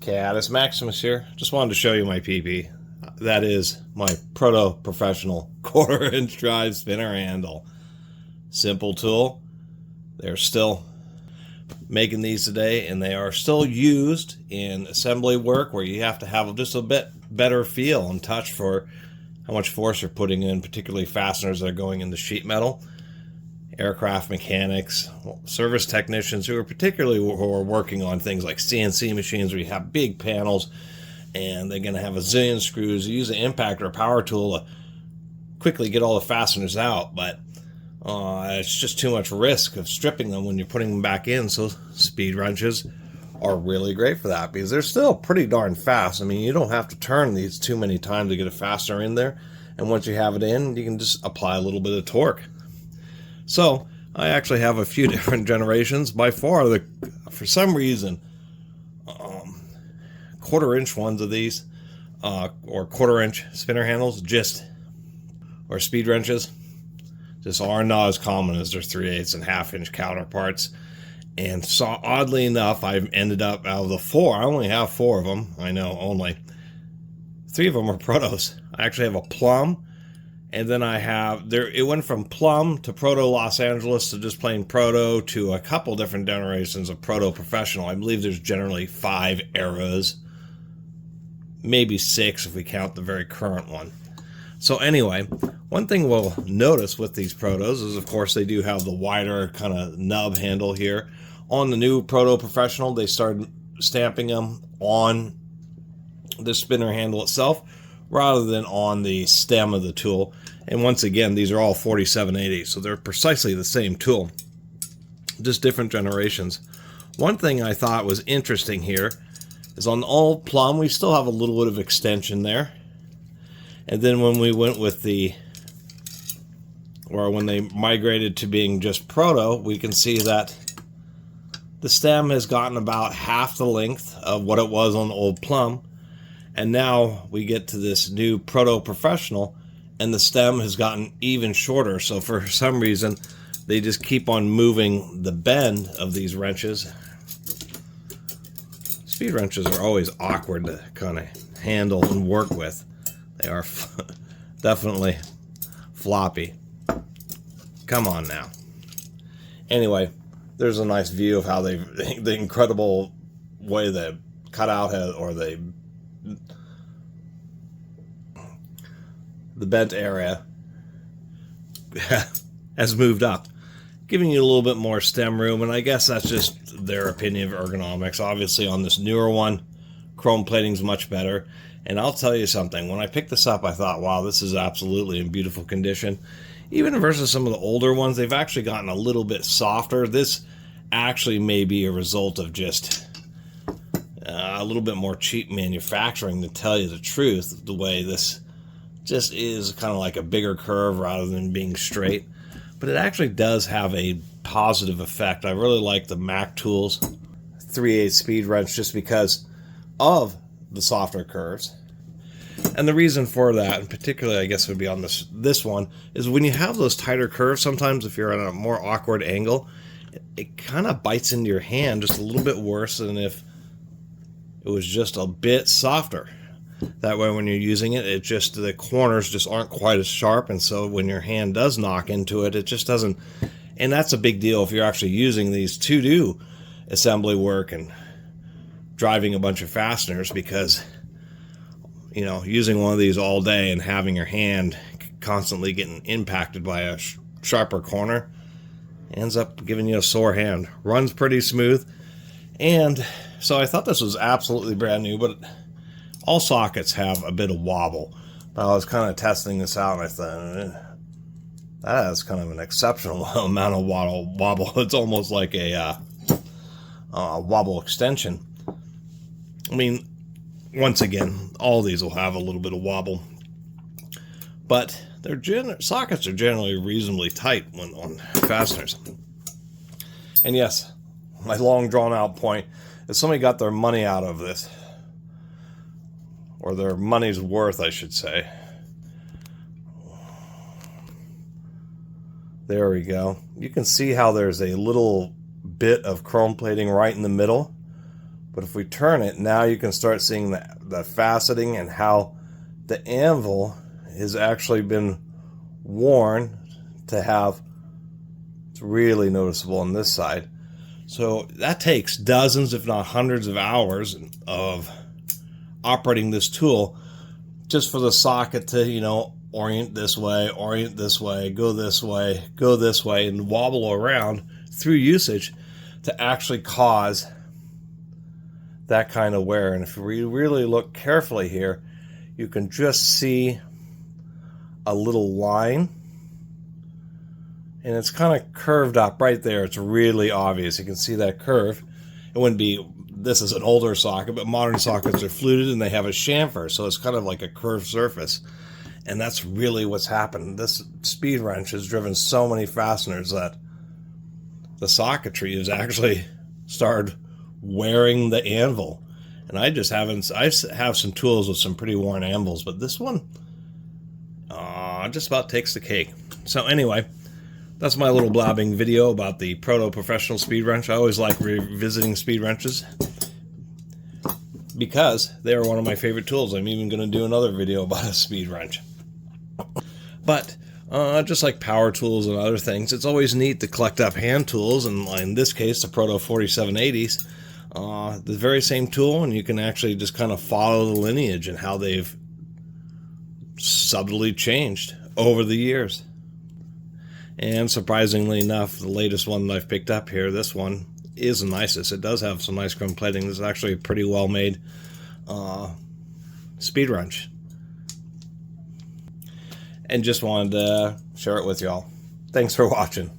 Catus, Maximus here. Just wanted to show you my PP. That is my Proto professional 1/4 inch drive spinner handle. Simple tool. They're still making these today, and they are still used in assembly work where you have to have just a bit better feel and touch for how much force you're putting in, particularly fasteners that are going into sheet metal. Aircraft mechanics, service technicians who are working on things like CNC machines where you have big panels and they're going to have a zillion screws. You use an impact or a power tool to quickly get all the fasteners out, but it's just too much risk of stripping them when you're putting them back in. So speed wrenches are really great for that because they're still pretty darn fast. I mean, you don't have to turn these too many times to get a fastener in there, and once you have it in, you can just apply a little bit of torque. So I actually have a few different generations. By far, for some reason, 1/4 inch ones of these, or 1/4 inch spinner handles, or speed wrenches, just are not as common as their 3/8 and 1/2 inch counterparts. And so, oddly enough, I've ended up, out of the 4, I only have 4 of them. I know, only 3 of them are Protos. I actually have a Plum. And then I have, it went from Plum to Proto Los Angeles to just plain Proto to a couple different generations of Proto Professional. I believe there's generally 5 eras, maybe 6 if we count the very current one. So anyway, one thing we'll notice with these Protos is, of course, they do have the wider kind of nub handle here. On the new Proto Professional, they started stamping them on the spinner handle itself, rather than on the stem of the tool. And once again, these are all 4780, so they're precisely the same tool, just different generations. One thing I thought was interesting here is on the old Plum, we still have a little bit of extension there. And then when we went with when they migrated to being just Proto, we can see that the stem has gotten about half the length of what it was on the old Plum. And now we get to this new Proto Professional, and the stem has gotten even shorter. So for some reason, they just keep on moving the bend of these wrenches. Speed wrenches are always awkward to kind of handle and work with. They are definitely floppy. Come on now. Anyway, there's a nice view of how the incredible way the cutout has, or the bent area has moved up, giving you a little bit more stem room, and I guess that's just their opinion of ergonomics. Obviously on this newer one, chrome plating's much better, and I'll tell you something, when I picked this up I thought, wow, this is absolutely in beautiful condition. Even versus some of the older ones, they've actually gotten a little bit softer. This actually may be a result of just a little bit more cheap manufacturing, to tell you the truth. The way this just is kind of like a bigger curve rather than being straight, but it actually does have a positive effect. I really like the Mac Tools 3/8 speed wrench just because of the softer curves. And the reason for that, and particularly I guess would be on this one, is when you have those tighter curves, sometimes if you're at a more awkward angle, it kind of bites into your hand just a little bit worse than if it was just a bit softer. That way when you're using it, the corners just aren't quite as sharp, and so when your hand does knock into it, it just doesn't. And that's a big deal if you're actually using these to do assembly work and driving a bunch of fasteners, because you know, using one of these all day and having your hand constantly getting impacted by a sharper corner ends up giving you a sore hand. Runs pretty smooth, and so I thought this was absolutely brand new, but all sockets have a bit of wobble. But I was kind of testing this out, and I thought, that is kind of an exceptional amount of wobble. It's almost like a wobble extension. I mean, once again, all these will have a little bit of wobble, but sockets are generally reasonably tight when on fasteners. And yes, my long drawn out point is somebody got their money out of this, or their money's worth, I should say. There we go. You can see how there's a little bit of chrome plating right in the middle But if we turn it, now you can start seeing the faceting and how the anvil has actually been worn to have, it's really noticeable on this side. So that takes dozens, if not hundreds of hours of operating this tool just for the socket to, you know, orient this way, go this way, and wobble around through usage to actually cause that kind of wear. And if we really look carefully here, you can just see a little line, and it's kind of curved up right there. It's really obvious. You can see that curve. It wouldn't be, this is an older socket, but modern sockets are fluted and they have a chamfer, so it's kind of like a curved surface. And that's really what's happened. This speed wrench has driven so many fasteners that the socketry has actually started wearing the anvil. And I have some tools with some pretty worn anvils, but this one just about takes the cake. So anyway, that's my little blabbing video about the Proto Professional Speed Wrench. I always like revisiting speed wrenches because they are one of my favorite tools. I'm even going to do another video about a speed wrench. But just like power tools and other things, it's always neat to collect up hand tools, and in this case, the Proto 4780s. The very same tool, and you can actually just kind of follow the lineage and how they've subtly changed over the years. And surprisingly enough, the latest one that I've picked up here, this one, is the nicest. It does have some nice chrome plating. This is actually a pretty well made speed wrench. And just wanted to share it with y'all. Thanks for watching.